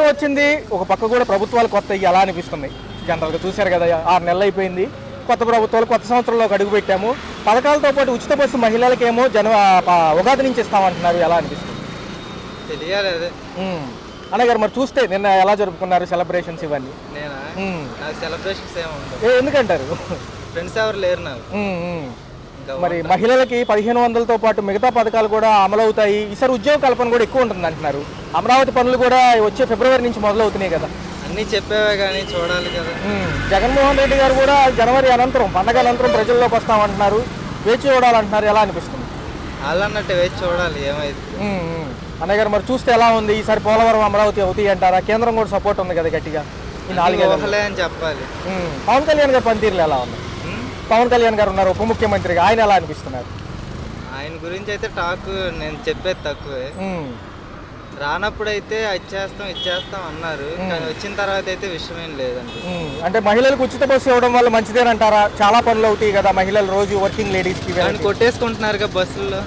వచ్చింది ఒక పక్క కూడా ప్రభుత్వాలు కొత్త ఎలా అనిపిస్తుంది జనరల్గా చూశారు కదా 6 నెలలు అయిపోయింది కొత్త ప్రభుత్వాలు కొత్త సంవత్సరంలోకి అడుగు పెట్టాము పథకాలతో పాటు ఉచిత బస్సు మహిళలకేమో ఉగాది నుంచి ఇస్తామంటున్నారు ఎలా అనిపిస్తుంది తెలియాలి అదే అన్నగారు మరి చూస్తే నిన్న ఎలా జరుపుకున్నారు సెలబ్రేషన్స్ ఇవన్నీ నేనా నాకు సెలబ్రేషన్స్ ఏముండవు ఎందుకంటారు ఫ్రెండ్స్ ఎవరు లేరు నాకు మరి మహిళలకి 1500తో పాటు మిగతా పథకాలు కూడా అమలవుతాయి ఈసారి ఉద్యోగ కల్పన కూడా ఎక్కువ ఉంటుంది అంటున్నారు అమరావతి పనులు కూడా వచ్చే ఫిబ్రవరి నుంచి మొదలవుతున్నాయి కదా అన్నీ చెప్పేవే కానీ చూడాలి కదా జగన్మోహన్ రెడ్డి గారు కూడా జనవరి అనంతరం పండగ అనంతరం ప్రజల్లోకి వస్తామంటున్నారు వేచి చూడాలంటున్నారు ఎలా అనిపిస్తుంది వాళ్ళన్నట్టు వేచి చూడాలి ఏమైంది అన్నయ్య గారు మరి చూస్తే ఎలా ఉంది ఈసారి పోలవరం అమరావతి అవుతాయి అంటారా కేంద్రం కూడా సపోర్ట్ ఉంది కదా గట్టిగా ఈ 4 ఊహలే అని చెప్పాలి పవన్ కళ్యాణ్ గారు పనితీరులు ఎలా ఉన్నాయి పవన్ కళ్యాణ్ గారు ఉన్నారు ఉప ముఖ్యమంత్రిగా ఆయన ఎలా అనిపిస్తున్నారు ఆయన గురించి అయితే టాక్ నేను చెప్పేది తక్కువే రానప్పుడు అయితే ఇచ్చేస్తాం అన్నారు కానీ వచ్చిన తర్వాత అయితే విషయం ఏం లేదండి అంటే మహిళలకు ఉచిత బస్సు ఇవ్వడం వల్ల మంచిదేనంటారా చాలా పనులు అవుతాయి కదా మహిళలు రోజు వర్కింగ్ లేడీస్ కి కొట్టేసుకుంటున్నారు కదా బస్సుల్లో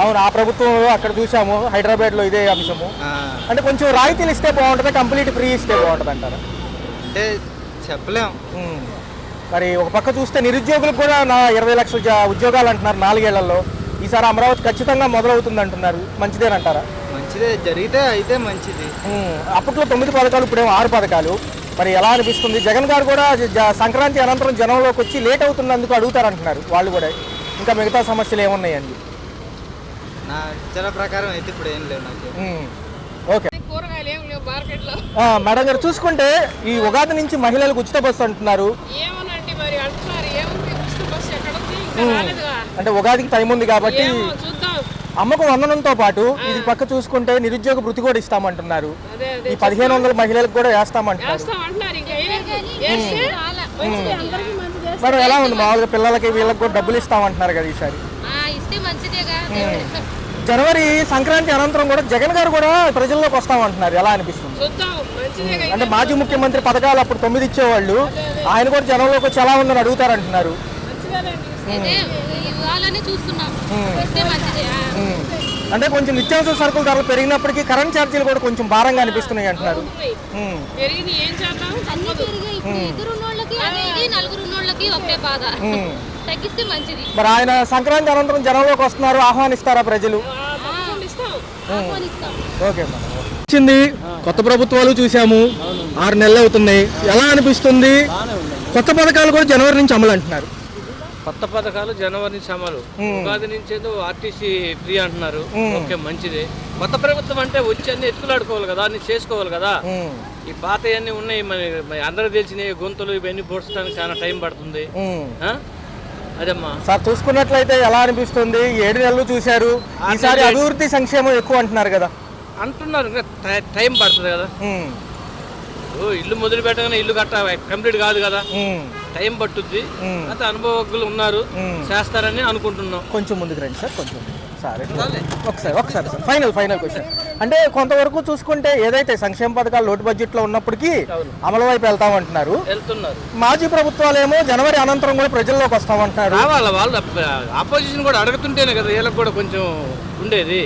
అవును ఆ ప్రభుత్వంలో అక్కడ చూసాము హైదరాబాద్ లో ఇదే అంశము అంటే కొంచెం రాయితీలు ఇస్తే బాగుంటుందా కంప్లీట్ ఫ్రీ ఇస్తే బాగుంటుంది అంటారా అంటే చెప్పలేం మరి ఒక పక్క చూస్తే నిరుద్యోగులకు కూడా 20 లక్షల ఉద్యోగాలు అంటున్నారు 4 ఏళ్లలో ఈసారి అమరావతి ఖచ్చితంగా మొదలవుతుంది అంటున్నారు మంచిదేనంటారా మంచిదే జరిగితే అయితే మంచిది అప్పట్లో 9 పథకాలు ఇప్పుడేమో 6 పథకాలు మరి ఎలా అనిపిస్తుంది జగన్ గారు కూడా సంక్రాంతి అనంతరం జనంలోకి వచ్చి లేట్ అవుతున్నందుకు అడుగుతారంటున్నారు వాళ్ళు కూడా ఇంకా మిగతా సమస్యలు ఏమున్నాయండి నా ఇచ్చిన ప్రకారం అయితే ఇప్పుడు ఏం లేవు నాకు ఓకే మేడం గారు చూసుకుంటే ఈ ఉగాది నుంచి మహిళలకు ఉచిత బస్సు అంటున్నారు అంటే ఉగాదికి టైం ఉంది కాబట్టి అమ్మకు వందనంతో పాటు ఇది పక్క చూసుకుంటే నిరుద్యోగ వృత్తి కూడా ఇస్తామంటున్నారు ఈ 1500 మహిళలకు కూడా వేస్తామంటున్నారు మేడం ఎలా ఉంది మామూలుగా పిల్లలకి వీళ్ళకి కూడా డబ్బులు ఇస్తామంటున్నారు కదా ఈసారి జనవరి సంక్రాంతి అనంతరం కూడా జగన్ గారు కూడా ప్రజల్లోకి వస్తామంటున్నారు ఎలా అనిపిస్తుంది అంటే మాజీ ముఖ్యమంత్రి పథకాలు అప్పుడు 9 ఇచ్చేవాళ్ళు ఆయన కూడా జనంలోకి వచ్చి ఎలా ఉందని అడుగుతారంటున్నారు అంటే కొంచెం నిత్యావసర సరుకుల ధరలు పెరిగినప్పటికీ కరెంట్ ఛార్జీలు కూడా కొంచెం భారంగా అనిపిస్తున్నాయి అంటున్నారు మరి ఆయన సంక్రాంతి అనంతరం జనంలోకి వస్తున్నారు ఆహ్వానిస్తారా ప్రజలు ఓకే వచ్చింది కొత్త ప్రభుత్వాలు చూసాము 6 నెలలు అవుతున్నాయి ఎలా అనిపిస్తుంది కొత్త పథకాలు కూడా జనవరి నుంచి అమలు అంటున్నారు కొత్త పథకాలు జనవరి నుంచి అమలు ఉగాది నుంచి ఏదో ఆర్టీసీ ఫ్రీ అంటున్నారు ఓకే మంచిదే కొత్త ప్రభుత్వం అంటే వచ్చి అన్ని ఎత్తులాడుకోవాలి కదా అన్ని చేసుకోవాలి కదా ఈ పాత అన్ని ఉన్నాయి మన అందరూ తెలిసిన గొంతులు ఇవన్నీ పోడ్చడానికి చాలా టైం పడుతుంది అదేమ్మా సార్ చూసుకున్నట్లయితే ఎలా అనిపిస్తుంది 7 నెలలు చూశారు ఈసారి అభివృద్ధి సంక్షేమం ఎక్కువ అంటున్నారు కదా అంటున్నారు టైం పడుతుంది కదా ఇల్లు మొదలు పెట్టగానే ఇల్లు కంప్లీట్ కాదు కదా టైం పట్టుద్ది అయితే అనుభవజ్ఞులు ఉన్నారు చేస్తారని అనుకుంటున్నాం కొంచెం ముందుకు రండి సార్ కొంచెం ఒకసారి సార్ ఫైనల్ క్వశ్చన్ అంటే కొంతవరకు చూసుకుంటే ఏదైతే సంక్షేమ పథకాలు లోటు బడ్జెట్ లో ఉన్నప్పటికీ అమలు వైపు వెళ్తామంటున్నారు మాజీ ప్రభుత్వాలు ఏమో జనవరి అనంతరం కూడా ప్రజల్లోకి వస్తామంటున్నారు రావాలా వాళ్ళు ఆపోజిషన్ కూడా అడుగుతుంటేనే కదా వీళ్ళకి కూడా కొంచెం ఉండేది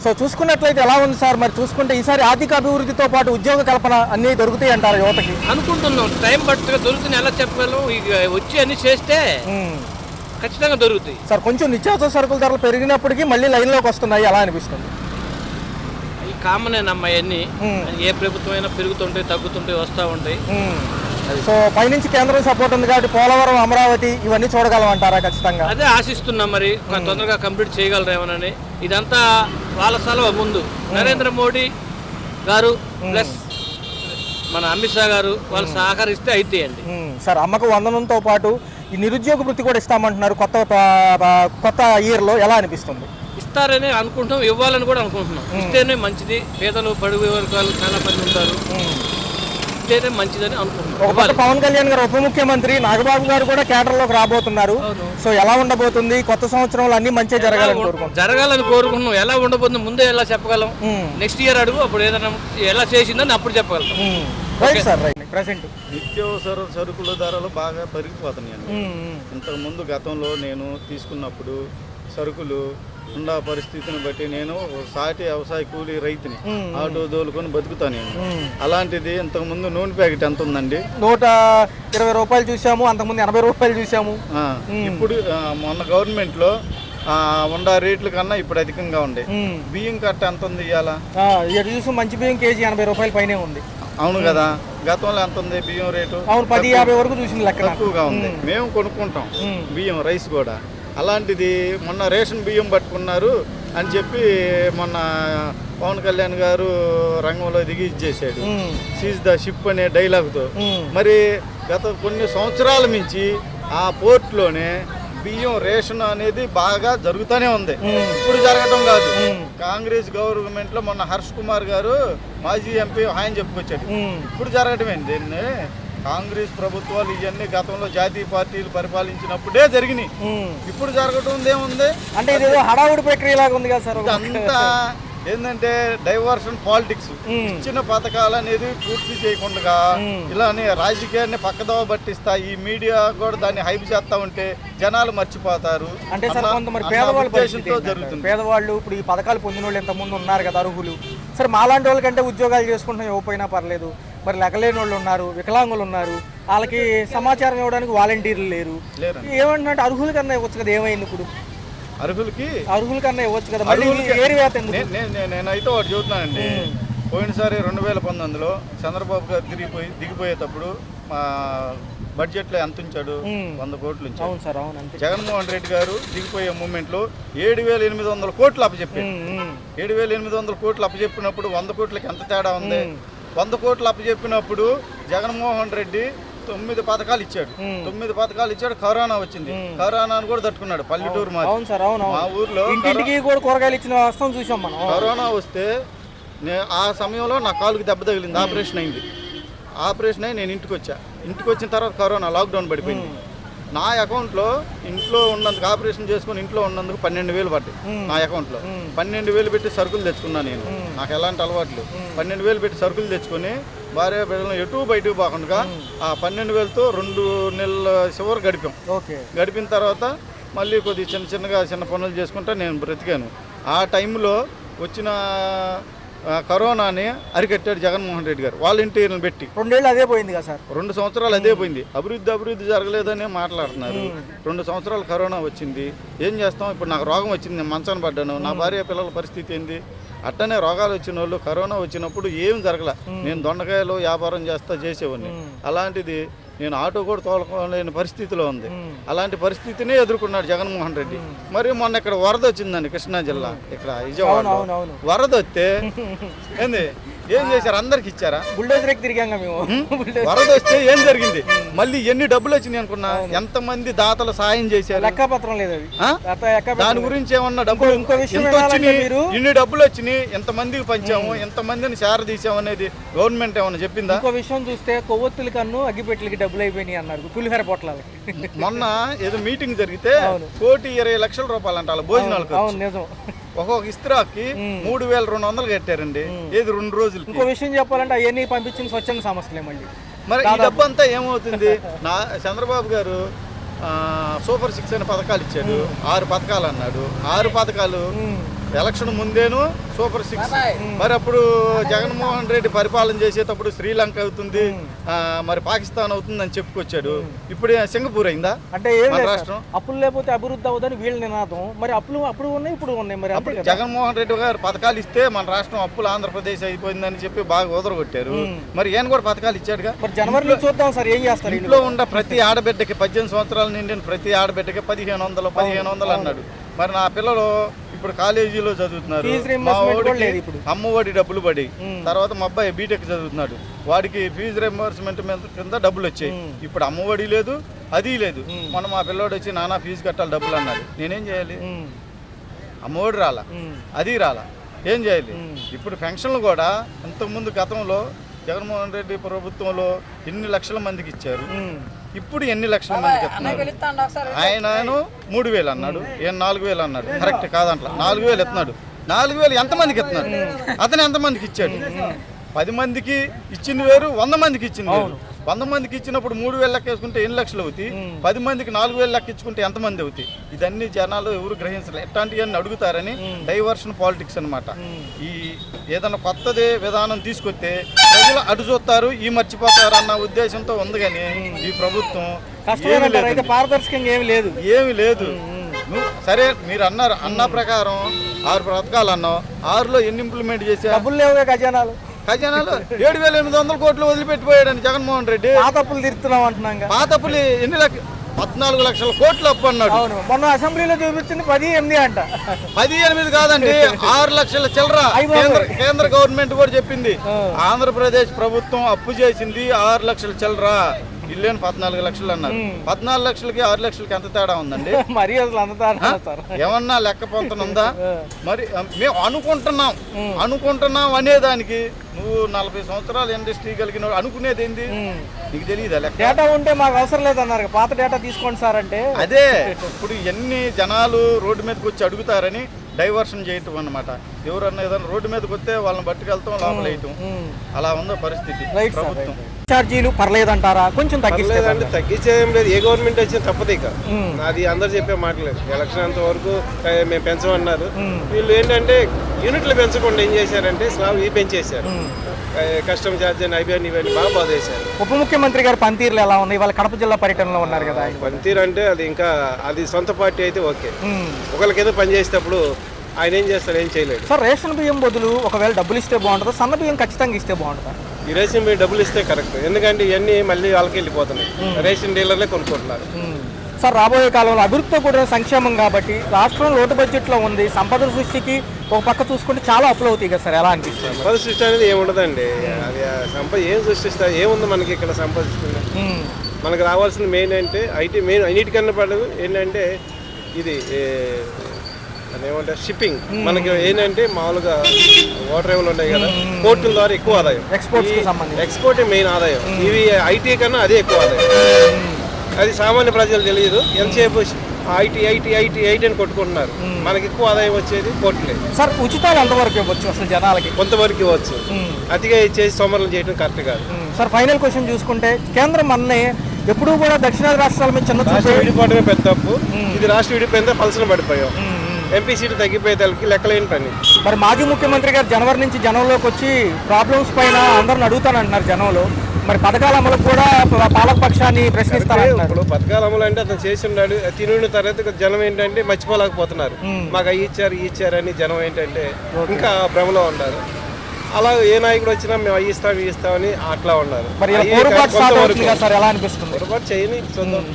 సో చూసుకున్నట్లయితే ఎలా ఉంది సార్ మరి చూసుకుంటే ఈసారి ఆర్థిక అభివృద్ధితో పాటు ఉద్యోగ కల్పన అన్ని దొరుకుతాయి అంటారు యువతకి అనుకుంటున్నాం టైం పట్టుగా దొరుకుతుంది ఎలా చెప్పగలం వచ్చి అన్ని చేస్తే ఖచ్చితంగా దొరుకుతాయి సార్ కొంచెం నిత్యావసర సరుకుల ధరలు పెరిగినప్పటికీ మళ్ళీ లైన్లోకి వస్తున్నాయి ఎలా అనిపిస్తుంది ఈ కామనేనమ్మా అన్ని ఏ ప్రభుత్వం అయినా పెరుగుతుంటాయి తగ్గుతుంటాయి వస్తూ ఉంటాయి సో పైనుంచి కేంద్రం సపోర్ట్ ఉంది కాబట్టి పోలవరం అమరావతి ఇవన్నీ చూడగలం అంటారా ఖచ్చితంగా అదే ఆశిస్తున్నాం మరి తొందరగా కంప్లీట్ చేయగలరేమోనని ఇదంతా వాళ్ళ సెలవు ముందు నరేంద్ర మోడీ గారు ప్లస్ మన అమిత్ షా గారు వాళ్ళు సహకరిస్తే అయితాయండి సార్ అమ్మకు వందనంతో పాటు ఈ నిరుద్యోగ వృత్తి కూడా ఇస్తామంటున్నారు కొత్త ఇయర్లో ఎలా అనిపిస్తుంది ఇస్తారని అనుకుంటున్నాం ఇవ్వాలని కూడా అనుకుంటున్నాం ఇస్తేనే మంచిది పేదలు బడుగు వర్గాలు చాలా మంది ఉంటారు మంచిదని అనుకుంటున్నాం పవన్ కళ్యాణ్ గారు ఉప ముఖ్యమంత్రి నాగబాబు గారు కూడా కేడర్ లోకి రాబోతున్నారు సో ఎలా ఉండబోతుంది కొత్త సంవత్సరంలో అన్ని మంచి జరగాలని కోరుకుంటున్నాం ఎలా ఉండబోతుంది ముందే ఎలా చెప్పగలం నెక్స్ట్ ఇయర్ అడుగు అప్పుడు ఏదైనా ఎలా చేసిందని అప్పుడు చెప్పగలం నిత్యావసర సరుకుల ధరలు బాగా పెరిగిపోతున్నాయండి ఇంతకు ముందు గతంలో నేను తీసుకున్నప్పుడు సరుకులు ఉన్న పరిస్థితిని బట్టి నేను ఒక సాటి వ్యవసాయ కూలీ రైతుని, ఆటో దోలుకొని బతుకుతాను నేను. అలాంటిది ఇంతకుముందు నూనె ప్యాకెట్ ఎంత ఉందండి? 120 రూపాయలు చూసాము, అంతకుముందు 80 రూపాయలు చూసాము. ఇప్పుడు మొన్న గవర్నమెంట్ లో ఉండ రేట్ల కన్నా ఇప్పుడు అధికంగా ఉండే. బియ్యం కట్ట ఎంత ఉంది ఇవాళ? ఎటు చూసి మంచి బియ్యం కేజీ 80 రూపాయల పైనే ఉంది. అవును కదా, గతంలో ఎంత ఉంది బియ్యం రేటు? అవును, 10-50 వరకు చూసింది లెక్క. తక్కువగా ఉంది. మేము కొనుక్కుంటాం బియ్యం, రైస్ కూడా. అలాంటిది మొన్న రేషన్ బియ్యం పట్టుకున్నారు అని చెప్పి మొన్న పవన్ కళ్యాణ్ గారు రంగంలో దిగి ఇచ్చేసాడు, సీజ్ ద షిప్ అనే డైలాగ్తో. మరి గత కొన్ని సంవత్సరాల నుంచి ఆ పోర్ట్లోనే బియ్యం రేషన్ అనేది బాగా జరుగుతూనే ఉంది. ఇప్పుడు జరగటం కాదు. కాంగ్రెస్ గవర్నమెంట్ లో మొన్న హర్ష్ కుమార్ గారు మాజీ ఎంపీ ఆయన చెప్పుకొచ్చాడు. ఇప్పుడు జరగటమేంది? దీన్ని కాంగ్రెస్ ప్రభుత్వాలు ఇవన్నీ గతంలో జాతీయ పార్టీలు పరిపాలించినప్పుడే జరిగినాయి. ఇప్పుడు జరగటం ఏముంది అంటే ఇదేదో హడావుడి ప్రక్రియలాగా ఉంది కదా సార్. అంతా ఏంటంటే డైవర్షన్ పాలిటిక్స్. ఇచ్చిన పథకాలు అనేది పూర్తి చేయకుండా ఇలానే రాజకీయాన్ని పక్కదోవ పట్టిస్తా, ఈ మీడియా కూడా దాన్ని హైప్ చేస్తా ఉంటే జనాలు మర్చిపోతారు. అంటే సార్ కొంతమంది పేదవాళ్ళ పరిస్థితి జరుగుతుంది. పేదవాళ్ళు ఇప్పుడు ఈ పథకాలు పొందిన వాళ్ళు ఎంతమంది ఉన్నారు కదా అర్హులు. సరే మాలాంటి వాళ్ళకంటే ఉద్యోగాలు చేసుకుంటున్నా ఇవ్వకపోయినా పర్లేదు. మరి లెక్కలేని వాళ్ళు ఉన్నారు, వికలాంగులు ఉన్నారు, వాళ్ళకి సమాచారం ఇవ్వడానికి వాలంటీర్లు లేరు. ఏమంటే అర్హుల కన్నా ఇవ్వచ్చు కదా, ఏమైంది ఇప్పుడు? అర్హుల కన్నా ఇవ్వచ్చు కదా. నేనైతే ఒకటి చెబుతున్నానండి. పోయినసారి 2019లో చంద్రబాబు గారు దిగిపోయేటప్పుడు బడ్జెట్లో ఎంత ఉంచాడు? 100 కోట్లు ఉంచాడు. జగన్మోహన్ రెడ్డి గారు దిగిపోయే మూమెంట్ లో 7,800 కోట్లు అప్పచెప్పాడు. 7,800 కోట్లు అప్పచెప్పినప్పుడు 100 కోట్లకి ఎంత తేడా ఉంది? 100 కోట్లు అప్పచెప్పినప్పుడు జగన్మోహన్ రెడ్డి 9 పథకాలు ఇచ్చాడు. 9 పథకాలు ఇచ్చాడు. కరోనా వచ్చింది. కరోనాను కూడా తట్టుకున్నాడు. పల్లెటూరు మా ఊర్లో కూరగాయలు ఇచ్చిన వస్తాం చూసాం మనం. కరోనా వస్తే ఆ సమయంలో నా కాలుకి దెబ్బ తగిలింది. ఆపరేషన్ అయింది. ఆపరేషన్ అయ్యి నేను ఇంటికి వచ్చిన తర్వాత కరోనా లాక్డౌన్ పడిపోయింది. నా అకౌంట్లో ఇంట్లో ఉన్నందుకు, ఆపరేషన్ చేసుకుని ఇంట్లో ఉన్నందుకు 12,000 పడ్డాయి నా అకౌంట్లో. 12,000 పెట్టి సరుకులు తెచ్చుకున్నాను నేను. నాకు ఎలాంటి అలవాట్లు. 12,000 పెట్టి సరుకులు తెచ్చుకొని భార్య బిడ్డలను ఎటు బయటకు పోకుండా ఆ 12,000తో 2 నెలల చివరి గడిపాం. గడిపిన తర్వాత మళ్ళీ కొద్ది చిన్న పనులు చేసుకుంటా నేను బ్రతికాను. ఆ టైంలో వచ్చిన కరోనాని అరికట్టాడు జగన్మోహన్ రెడ్డి గారు వాలంటీర్లను పెట్టి. 2 ఏళ్ళు అదే పోయింది కదా సార్. 2 సంవత్సరాలు అదే పోయింది. అభివృద్ధి జరగలేదని మాట్లాడుతున్నారు. 2 సంవత్సరాలు కరోనా వచ్చింది. ఏం చేస్తాం? ఇప్పుడు నాకు రోగం వచ్చింది, నేను మంచాన పడ్డాను. నా భార్య పిల్లల పరిస్థితి ఏంది? అట్టనే రోగాలు వచ్చిన వాళ్ళు కరోనా వచ్చినప్పుడు ఏం జరగల. నేను దొండకాయలు వ్యాపారం చేసేవాడిని. అలాంటిది నేను ఆటో కూడా తోలలేని పరిస్థితిలో ఉంది. అలాంటి పరిస్థితిని ఎదుర్కొన్నాడు జగన్మోహన్ రెడ్డి. మరి మొన్న ఇక్కడ వరద వచ్చిందండి, కృష్ణా జిల్లా ఇక్కడ విజయవాడ వరద వస్తే ఏం చేశారు? అందరికి ఇచ్చారా? బుల్డోజర్ తిరిగాంగా మేము. వరద వస్తే ఏం జరిగింది? మళ్ళీ ఎన్ని డబ్బులు వచ్చినాయి అనుకున్నా? ఎంతమంది దాతలు సాయం చేశారు? లెక్కపత్రం లేదు. దాని గురించి ఏమన్నా డబ్బులు ఇన్ని డబ్బులు వచ్చినాయి, ఎంతమందికి పంచాము, ఎంతమందిని చేరదీసాము అనేది గవర్నమెంట్ ఏమన్నా చెప్పిందా? ఇంకో విషయం చూస్తే కొవ్వొత్తుల కన్ను అగ్గిపెట్లకి డబ్బులు అయిపోయినాయి అన్నారు పులిహోర పొట్లాలకి. మొన్న ఏదో మీటింగ్ జరిగితే 1,20,00,000 రూపాయలు అంటారు భోజనాలకు. నిజం. ఒక్కొక్క ఇస్త్రాకి 3,200 కట్టారండి. ఏది 2 రోజులు. ఇంకో విషయం చెప్పాలంటే అవన్నీ పంపించిన స్వచ్ఛంద సంస్థలే మళ్ళీ. మరి ఈ డబ్బు అంతా ఏమవుతుంది? చంద్రబాబు గారు సూపర్ 6 అనే పథకాలు ఇచ్చాడు. 6 పథకాలు అన్నాడు. 6 పథకాలు ఎలక్షన్ ముందేను సూపర్ 6. మరి అప్పుడు జగన్మోహన్ రెడ్డి పరిపాలన చేసేటప్పుడు శ్రీలంక అవుతుంది, మరి పాకిస్తాన్ అవుతుంది అని చెప్పుకొచ్చాడు. ఇప్పుడు సింగపూర్ అయిందా? అంటే రాష్ట్రం అప్పులు లేకపోతే అభివృద్ధి అవుతుందని వీళ్ళ నినాదం. మరి అప్పుడు ఉన్నాయి, ఇప్పుడు ఉన్నాయి. మరి అప్పుడు జగన్మోహన్ రెడ్డి గారు పథకాలు ఇస్తే మన రాష్ట్రం అప్పులు ఆంధ్రప్రదేశ్ అయిపోయిందని చెప్పి బాగా ఓదరగొట్టారు. మరి ఈయన కూడా పథకాలు ఇచ్చాడుగా. మరి జనవరిలో చూద్దాం సార్ ఏం చేస్తారు. ఇంట్లో ఉన్న ప్రతి ఆడబిడ్డకి 18 సంవత్సరాల నిండిన ప్రతి ఆడబిడ్డకి 1,500 అన్నాడు. మరి నా పిల్లలు ఇప్పుడు కాలేజీలో చదువుతున్నారు. అమ్మఒడి డబ్బులు పడి, తర్వాత మా అబ్బాయి బీటెక్ చదువుతున్నాడు. వాడికి ఫీజు రింబర్స్మెంట్ కింద డబ్బులు వచ్చాయి. ఇప్పుడు అమ్మఒడి లేదు, అది లేదు. మొన్న మా పిల్లోడు వచ్చి నానా ఫీజు కట్టాలి డబ్బులు అన్నాడు. నేనేం చేయాలి? అమ్మఒడి రాలా, అది రాలా, ఏం చేయాలి? ఇప్పుడు పెన్షన్లు కూడా ఇంతకుముందు గతంలో జగన్మోహన్ రెడ్డి ప్రభుత్వంలో ఎన్ని లక్షల మందికి ఇచ్చారు, ఇప్పుడు ఎన్ని లక్షల మందికి ఇస్తున్నారు? ఆయన 3,000 అన్నాడు, ఈయన 4,000 అన్నాడు. కరెక్ట్ కాదంట్లా. 4,000 ఇస్తున్నాడు. 4,000 ఎంతమందికి ఇస్తున్నాడు? అతను ఎంతమందికి ఇచ్చాడు? 10 మందికి ఇచ్చింది వేరు, 100 మందికి ఇచ్చింది వేరు. 100 మందికి ఇచ్చినప్పుడు 3,000 లెక్క వేసుకుంటే ఎన్ని లక్షలు అవుతాయి, 10 మందికి 4,000 లెక్క ఇచ్చుకుంటే ఎంతమంది అవుతాయి? ఇదన్నీ జనాలు ఎవరు గ్రహించలేదు. ఎట్లాంటివన్నీ అడుగుతారని డైవర్షన్ పాలిటిక్స్ అనమాట. ఈ ఏదైనా కొత్తదే విధానం తీసుకొస్తే ప్రజలు అటు చూస్తారు, ఈ మర్చిపోతారు అన్న ఉద్దేశంతో ఉంది. కానీ ఈ ప్రభుత్వం పారదర్శకంగా ఏమి లేదు. నువ్వు సరే మీరు అన్న ప్రకారం 6 పథకాలు అన్నావు, 6లో ఎన్ని ఇంప్లిమెంట్ చేసా? డబ్బులు లేవుగా ఖజానాలు 7,800 కోట్లు వదిలిపెట్టిపోయాడని జగన్మోహన్ రెడ్డి. పాత అప్పులు తీరుతున్నాం అంటున్నాం. పాత అప్పులు ఎన్ని 14 లక్షల కోట్లు అప్పు అన్నాడు. అవును, మొన్న అసెంబ్లీలో చూపించింది 18 అంట. 18 కాదండి, 6 లక్షల చిల్లర. కేంద్ర గవర్నమెంట్ కూడా చెప్పింది. ఆంధ్రప్రదేశ్ ప్రభుత్వం అప్పు చేసింది 6 లక్షల చిల్లర. ఇల్లేని 14 లక్షలు అన్నారు. 14 లక్షలకి 6 లక్షలకి ఎంత తేడా ఉందండి? మరి అసలు అంత ఏమన్నా లెక్క పొందుతుందా? మరి మేము అనుకుంటున్నాం అనేదానికి నువ్వు 40 సంవత్సరాలు ఇండస్ట్రీ కలిగిన అనుకునేది ఏంది? నీకు తెలియదా? లెక్క డేటా ఉంటే మాకు అవసరం లేదన్నారు, పాత డేటా తీసుకోండి సార్ అంటే. అదే ఇప్పుడు ఎన్ని జనాలు రోడ్డు మీదకి వచ్చి అడుగుతారని డైవర్షన్ చేయటం అన్నమాట. ఎవరన్నా ఏదైనా రోడ్డు మీదకి వస్తే వాళ్ళని బట్టుకెళ్తాం, లోపలేయటం. అలా ఉందో పరిస్థితి. ప్రభుత్వం ఛార్జీలు పర్లేదంటారా? కొంచెం తగ్గించలేదంటే తగ్గించేదేం లేదు. ఏ గవర్నమెంట్ వచ్చినా తప్పదు. ఇక అది అందరు చెప్పే మాటలేదు. ఎలక్షన్ అంత వరకు మేము పెంచమన్నారు. వీళ్ళు ఏంటంటే యూనిట్లు పెంచకుండా ఏం చేశారంటే స్లాబ్ పెంచేశారు. కస్టమ్ ఛార్జ్ అని ఐబీఎన్ ఇవన్నీ బాగా బాధేశారు. ఉప ముఖ్యమంత్రి గారు పనితీరులు ఎలా ఉన్నాయి? వాళ్ళ కడప జిల్లా పర్యటనలో ఉన్నారు కదా. పనితీరు అంటే అది ఇంకా అది సొంత పార్టీ అయితే ఓకే. ఒకరికి ఏదో పని చేసేటప్పుడు ఆయన ఏం చేస్తాడు? ఏం చేయలేడు. సార్, రేషన్ బియ్యం బదులు ఒకవేళ డబ్బులు ఇస్తే బాగుంటుందా? సన్న బియ్యం ఖచ్చితంగా ఇస్తే బాగుంటుందా? ఈ రేషన్ బియ్యం డబ్బులు ఇస్తే కరెక్ట్. ఎందుకంటే ఇవన్నీ మళ్ళీ వాళ్ళకి వెళ్ళిపోతున్నాయి. రేషన్ డీలర్లే కొనుక్కుంటున్నారు. సార్, రాబోయే కాలంలో అభివృద్ధితో కూడిన సంక్షేమం కాబట్టి రాష్ట్రం లోటు బడ్జెట్లో ఉంది. సంపద సృష్టికి ఒక పక్క చూసుకుంటే చాలా అప్పులు అవుతాయి కదా సార్, ఎలా అనిపిస్తుంది? సంపద సృష్టి అనేది ఏముండదండి. అది సంపద ఏం సృష్టిస్తా ఏముంది మనకి ఇక్కడ సంపాదిస్తుంది? మనకు రావాల్సిన మెయిన్ అంటే ఐటీ మెయిన్ అన్నిటికన్నా పడదు ఏంటంటే ఇది ఏమంటారు షిప్పింగ్. మనకి ఏంటంటే మామూలుగా వాటర్ రేవులు ఉన్నాయి కదా, పోర్టుల ద్వారా ఎక్కువ ఆదాయం. ఎక్స్పోర్ట్ మెయిన్ ఆదాయం. ఇవి ఐటీ కన్నా అదే ఎక్కువ ఆదాయం. అది సామాన్య ప్రజలు తెలియదు. ఎంతసేపు ఐటీ ఐటీ ఐటీ ఐటీ అని కొట్టుకుంటున్నారు. మనకి ఎక్కువ ఆదాయం వచ్చేది పోర్టులే. సార్, ఉచితాలు ఎంతవరకు ఇవ్వచ్చు అసలు జనాలకి? కొంతవరకు ఇవ్వచ్చు. అతిగా ఇచ్చేసి సోమరులు చేయడం కరెక్ట్ కాదు. సార్, ఫైనల్ క్వశ్చన్ చూసుకుంటే కేంద్రం అన్నీ ఎప్పుడూ కూడా దక్షిణాది రాష్ట్రాల మీద చిన్న రాష్ట్రం విడిపోవడమే పెద్ద తప్పు. ఇది రాష్ట్రం విడిపోయిందా పలసన పడిపోయాం. ఎంపీ సీటు తగ్గిపోయేదానికి లెక్కలేని పని. మరి మాజీ ముఖ్యమంత్రి గారు జనవరి నుంచి జనంలోకి వచ్చి ప్రాబ్లమ్స్ పైన అందరిని అడుగుతానంటున్నారు జనంలో. మరి పథకాల అమలు కూడా పాలకపక్షాన్ని ప్రశ్నిస్తారు. ఇప్పుడు పథకాల అమలు అంటే అతను చేసి ఉన్నాడు, తినున్న తర్వాత జనం ఏంటంటే మర్చిపోలేకపోతున్నారు. మాకు అవి ఇచ్చారు ఈ ఇచ్చారని జనం ఏంటంటే ఇంకా భ్రమలో ఉన్నారు. అలా ఏ నాయకుడు వచ్చినా మేము అవి ఇస్తామని అట్లా ఉన్నారు. పొరపాటు చేయని చూద్దాం.